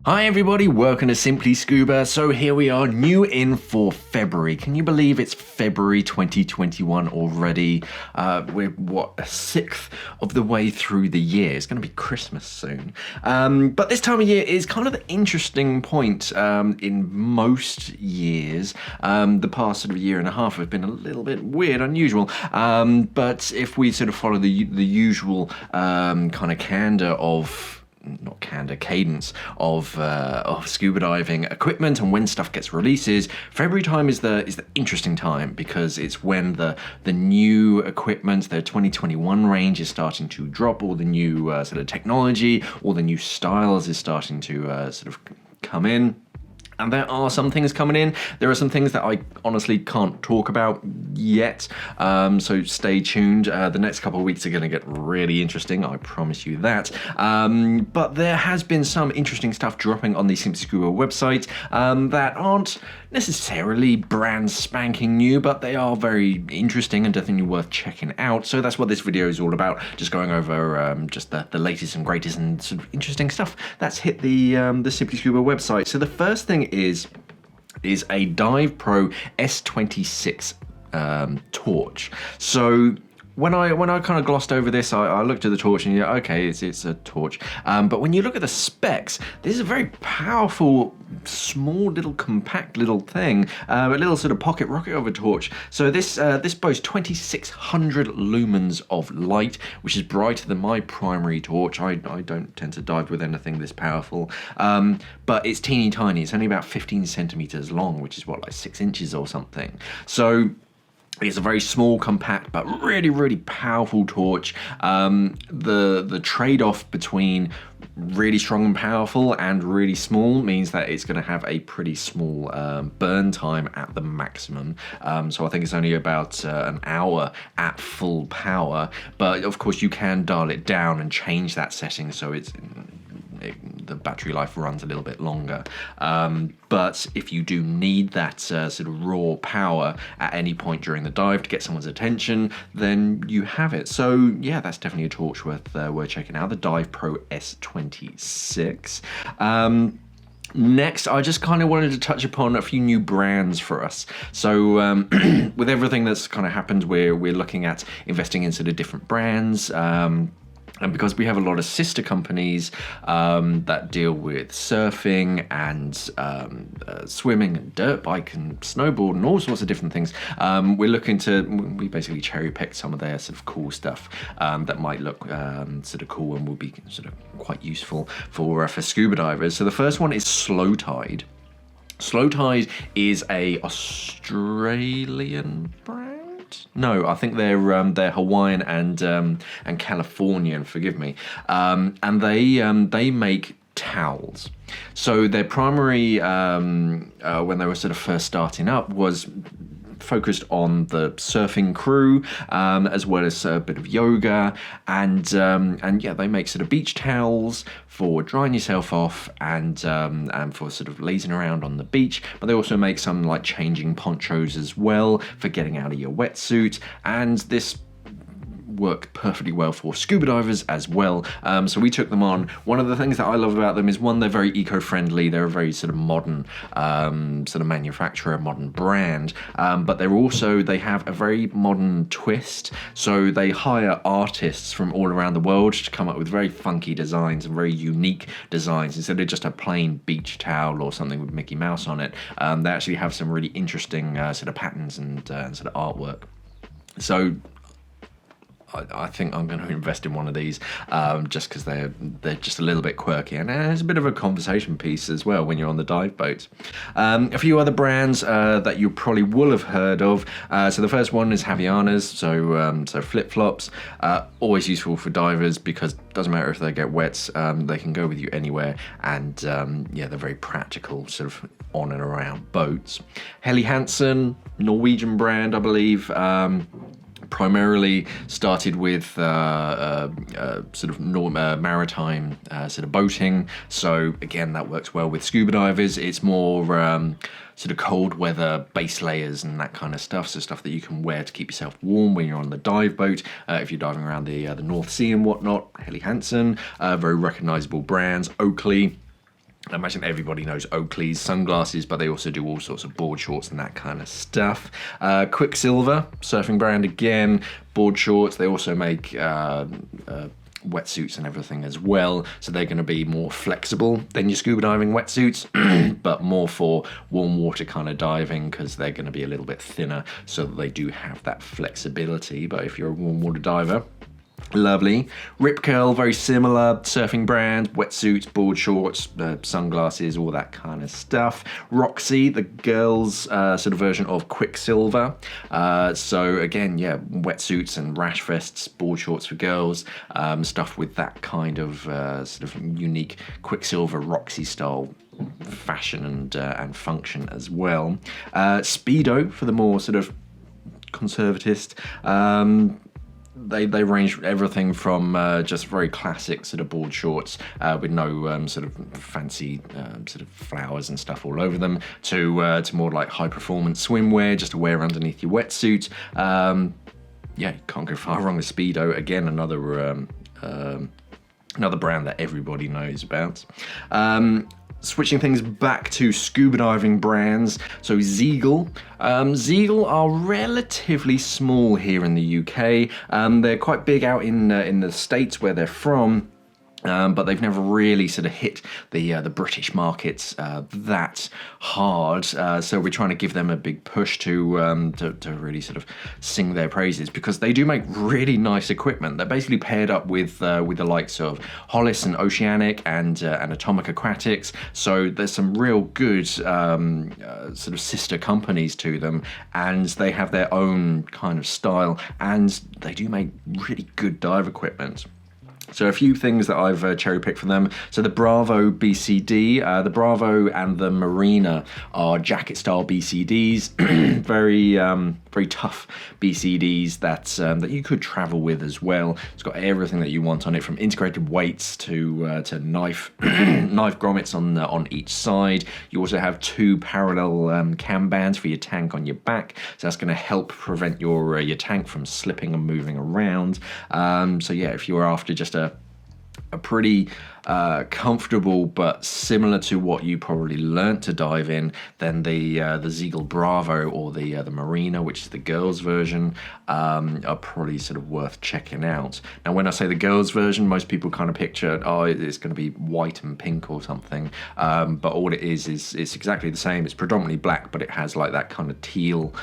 Hi everybody, welcome to Simply Scuba. So here we are, new in for February. Can you believe it's February 2021 already? We're a sixth of the way through the year. It's going to be Christmas soon. But this time of year is kind of the interesting point in most years. The past sort of year and a half have been a little bit weird, unusual. But if we sort of follow the usual kind of cadence of scuba diving equipment and when stuff gets releases. February time is the interesting time because it's when the new equipment, the 2021 range is starting to drop. All the new sort of technology, all the new styles is starting to sort of come in. And there are some things coming in. There are some things that I honestly can't talk about yet. So stay tuned. The next couple of weeks are going to get really interesting. I promise you that. But there has been some interesting stuff dropping on the Simply Scuba website that aren't necessarily brand spanking new, but they are very interesting and definitely worth checking out. So that's what this video is all about. Just going over just the latest and greatest and sort of interesting stuff that's hit the Simply Scuba website. So the first thing is a Dive Pro S26 torch. So when I kind of glossed over this, I looked at the torch and okay, it's a torch. But when you look at the specs, this is a very powerful, small, little compact little thing, a little sort of pocket rocket of a torch. So this boasts 2600 lumens of light, which is brighter than my primary torch. I don't tend to dive with anything this powerful, but it's teeny tiny. It's only about 15 centimeters long, which is like 6 inches or something. So it's a very small, compact, but really, really powerful torch. The trade-off between really strong and powerful and really small means that it's going to have a pretty small burn time at the maximum. So I think it's only about an hour at full power. But of course, you can dial it down and change that setting so the battery life runs a little bit longer. But if you do need that sort of raw power at any point during the dive to get someone's attention, then you have it. So yeah, that's definitely a torch worth checking out, the Dive Pro S26. Next, I just kind of wanted to touch upon a few new brands for us. So with everything that's kind of happened, we're looking at investing in sort of different brands. And because we have a lot of sister companies that deal with surfing and swimming and dirt bike and snowboard and all sorts of different things, we basically cherry picked some of their sort of cool stuff that might look sort of cool and will be sort of quite useful for scuba divers. So the first one is Slow Tide. Slow Tide is a Australian brand. No, I think they're Hawaiian and Californian. Forgive me. And they make towels. So their primary when they were sort of first starting up was focused on the surfing crew, as well as a bit of yoga, and yeah, they make sort of beach towels for drying yourself off and for sort of lazing around on the beach. But they also make some like changing ponchos as well for getting out of your wetsuit, and this work perfectly well for scuba divers as well. So we took them on. One of the things that I love about them is, one, they're very eco-friendly. They're a very sort of modern sort of manufacturer, modern brand, but they have a very modern twist. So they hire artists from all around the world to come up with very funky designs and very unique designs. Instead of just a plain beach towel or something with Mickey Mouse on it, they actually have some really interesting sort of patterns and sort of artwork. So I think I'm going to invest in one of these just because they're just a little bit quirky, and it's a bit of a conversation piece as well when you're on the dive boat. A few other brands that you probably will have heard of. So the first one is Havaianas, so flip-flops, always useful for divers because it doesn't matter if they get wet, they can go with you anywhere, and yeah, they're very practical sort of on and around boats. Helly Hansen, Norwegian brand, I believe. Primarily started with sort of maritime sort of boating. So again, that works well with scuba divers. It's more sort of cold weather base layers and that kind of stuff. So stuff that you can wear to keep yourself warm when you're on the dive boat. If you're diving around the North Sea and whatnot. Helly Hansen, very recognizable brands. Oakley. I imagine everybody knows Oakley's sunglasses, but they also do all sorts of board shorts and that kind of stuff. Quicksilver, surfing brand again, board shorts. They also make wetsuits and everything as well, so they're going to be more flexible than your scuba diving wetsuits, but more for warm water kind of diving, because they're going to be a little bit thinner, so that they do have that flexibility. But if you're a warm water diver, lovely. Rip Curl, very similar, surfing brand, wetsuits, board shorts, sunglasses, all that kind of stuff. Roxy, the girls' sort of version of Quicksilver. So again, yeah, wetsuits and rash vests, board shorts for girls, stuff with that kind of sort of unique Quicksilver Roxy style fashion and function as well. Speedo for the more sort of conservatist. They range everything from just very classic sort of board shorts with no sort of fancy sort of flowers and stuff all over them, to more like high performance swimwear just to wear underneath your wetsuit. Yeah, you can't go far wrong with Speedo. Again, another brand that everybody knows about. Switching things back to scuba diving brands, so Zeagle. Zeagle are relatively small here in the UK. They're quite big out in the States where they're from. But they've never really sort of hit the British markets that hard. So we're trying to give them a big push to really sort of sing their praises, because they do make really nice equipment. They're basically paired up with the likes of Hollis and Oceanic and Atomic Aquatics. So there's some real good sort of sister companies to them, and they have their own kind of style, and they do make really good dive equipment. So a few things that I've cherry-picked from them. So the Bravo BCD, the Bravo and the Marina are jacket-style BCDs, very tough BCDs that you could travel with as well. It's got everything that you want on it, from integrated weights to knife grommets on each side. You also have two parallel cam bands for your tank on your back, so that's going to help prevent your tank from slipping and moving around. So yeah, if you're after just a pretty comfortable but similar to what you probably learnt to dive in, then the Zeagle Bravo or the Marina, which is the girls version, are probably sort of worth checking out. Now, when I say the girls version, most people kind of picture, it's going to be white and pink or something, but all it is it's exactly the same. It's predominantly black, but it has like that kind of teal,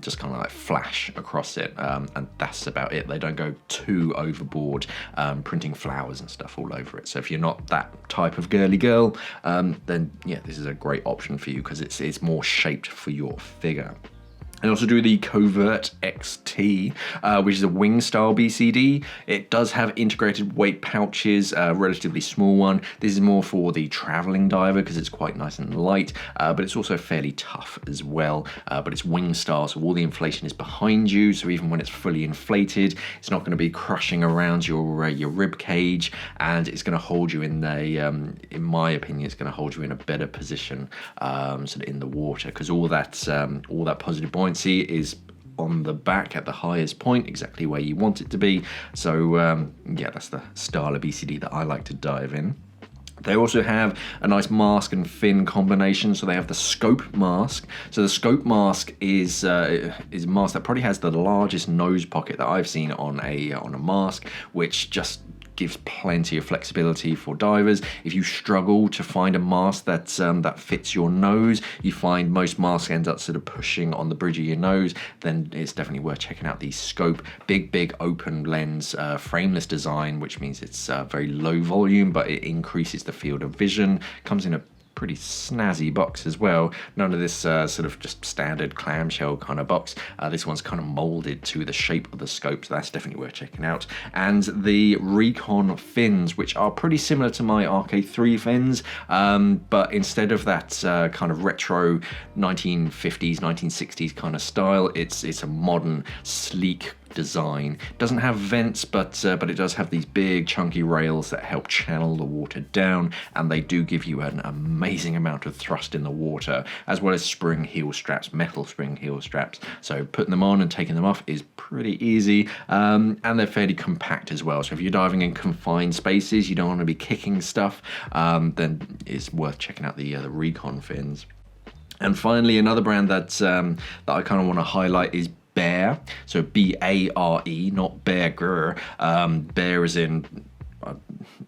just kind of like flash across it, and that's about it. They don't go too overboard, printing flowers and stuff all over it. So if you're not that type of girly girl, then yeah, this is a great option for you, because it's more shaped for your figure. I also do the Covert XT, which is a wing style BCD. It does have integrated weight pouches, a relatively small one. This is more for the traveling diver because it's quite nice and light, but it's also fairly tough as well. But it's wing style, so all the inflation is behind you. So even when it's fully inflated, it's not going to be crushing around your rib cage, and it's going to hold you in my opinion, it's going to hold you in a better position, sort of in the water, because all that positive buoyancy is on the back at the highest point, exactly where you want it to be. So yeah, that's the style of BCD that I like to dive in. They also have a nice mask and fin combination. So they have the Scope mask. So the Scope mask is a mask that probably has the largest nose pocket that I've seen on a mask, which just gives plenty of flexibility for divers. If you struggle to find a mask that fits your nose, you find most masks end up sort of pushing on the bridge of your nose, then it's definitely worth checking out the Scope big open lens frameless design, which means it's very low volume, but it increases the field of vision. Comes in a pretty snazzy box as well. None of this sort of just standard clamshell kind of box. This one's kind of molded to the shape of the Scope, so that's definitely worth checking out. And the Recon fins, which are pretty similar to my RK3 fins, but instead of that kind of retro 1950s, 1960s kind of style, it's a modern, sleek, design. It doesn't have vents, but it does have these big chunky rails that help channel the water down, and they do give you an amazing amount of thrust in the water, as well as spring heel straps, metal spring heel straps. So putting them on and taking them off is pretty easy, and they're fairly compact as well. So if you're diving in confined spaces, you don't want to be kicking stuff, then it's worth checking out the Recon fins. And finally, another brand that I kind of want to highlight is Bare. So B-A-R-E, not Bear Grr. Bear as in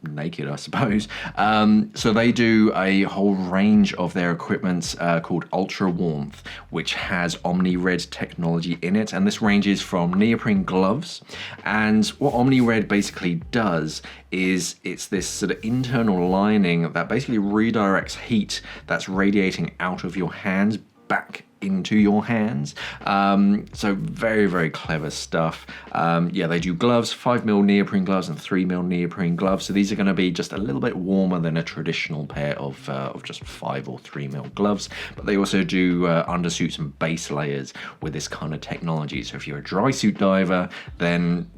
naked, I suppose. So they do a whole range of their equipment called Ultra Warmth, which has OmniRed technology in it. And this ranges from neoprene gloves. And what OmniRed basically does is it's this sort of internal lining that basically redirects heat that's radiating out of your hands back into your hands. So very, very clever stuff. Yeah, they do gloves, 5mm neoprene gloves and 3mm neoprene gloves. So these are going to be just a little bit warmer than a traditional pair of just 5 or 3mm gloves. But they also do undersuits and base layers with this kind of technology. So if you're a dry suit diver, then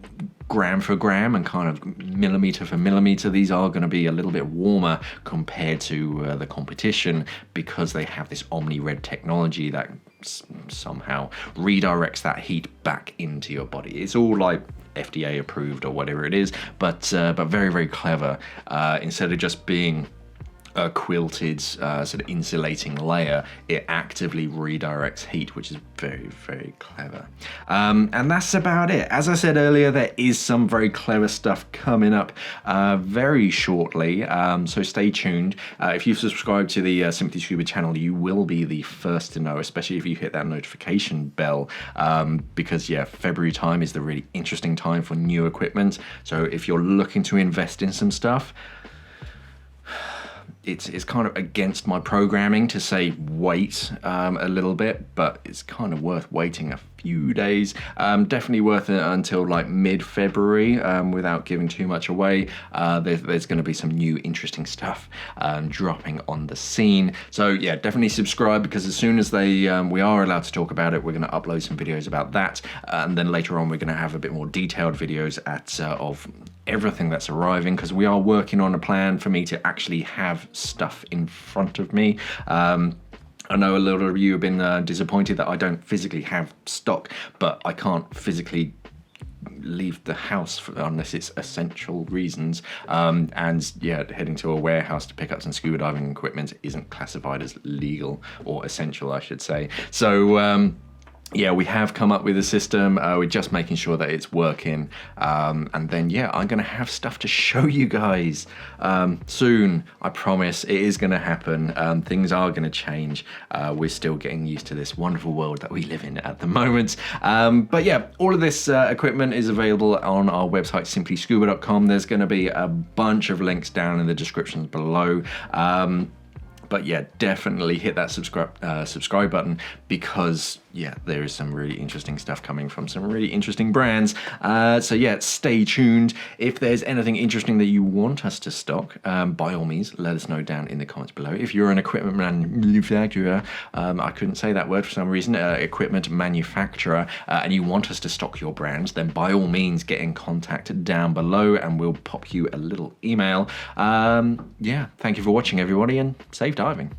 gram for gram and kind of millimeter for millimeter, these are going to be a little bit warmer compared to the competition, because they have this OmniRed technology that somehow redirects that heat back into your body. It's all like FDA approved or whatever it is, but very, very clever. Instead of just being a quilted sort of insulating layer, it actively redirects heat, which is very, very clever. And that's about it. As I said earlier, there is some very clever stuff coming up very shortly, so stay tuned. If you subscribe to the Simply Scuba channel, you will be the first to know, especially if you hit that notification bell, because yeah, February time is the really interesting time for new equipment. So if you're looking to invest in some stuff, it's kind of against my programming to say wait a little bit, but it's kind of worth waiting a few days. Definitely worth it until like mid-February, without giving too much away. There's going to be some new interesting stuff dropping on the scene. So yeah, definitely subscribe, because as soon as we are allowed to talk about it, we're going to upload some videos about that, and then later on we're going to have a bit more detailed videos of everything that's arriving, because we are working on a plan for me to actually have stuff in front of me. I know a lot of you have been disappointed that I don't physically have stock, but I can't physically leave the house unless it's essential reasons, and yeah, heading to a warehouse to pick up some scuba diving equipment isn't classified as legal, or essential I should say. So yeah, we have come up with a system. We're just making sure that it's working, and then yeah, I'm gonna have stuff to show you guys soon. I promise it is gonna happen. Things are gonna change. We're still getting used to this wonderful world that we live in at the moment, but yeah, all of this equipment is available on our website, simplyscuba.com. There's gonna be a bunch of links down in the descriptions below. But yeah, definitely hit that subscribe button, because yeah, there is some really interesting stuff coming from some really interesting brands. So yeah, stay tuned. If there's anything interesting that you want us to stock, by all means, let us know down in the comments below. If you're an equipment manufacturer, I couldn't say that word for some reason, equipment manufacturer, and you want us to stock your brands, then by all means get in contact down below and we'll pop you a little email. Yeah, thank you for watching everybody, and safe diving.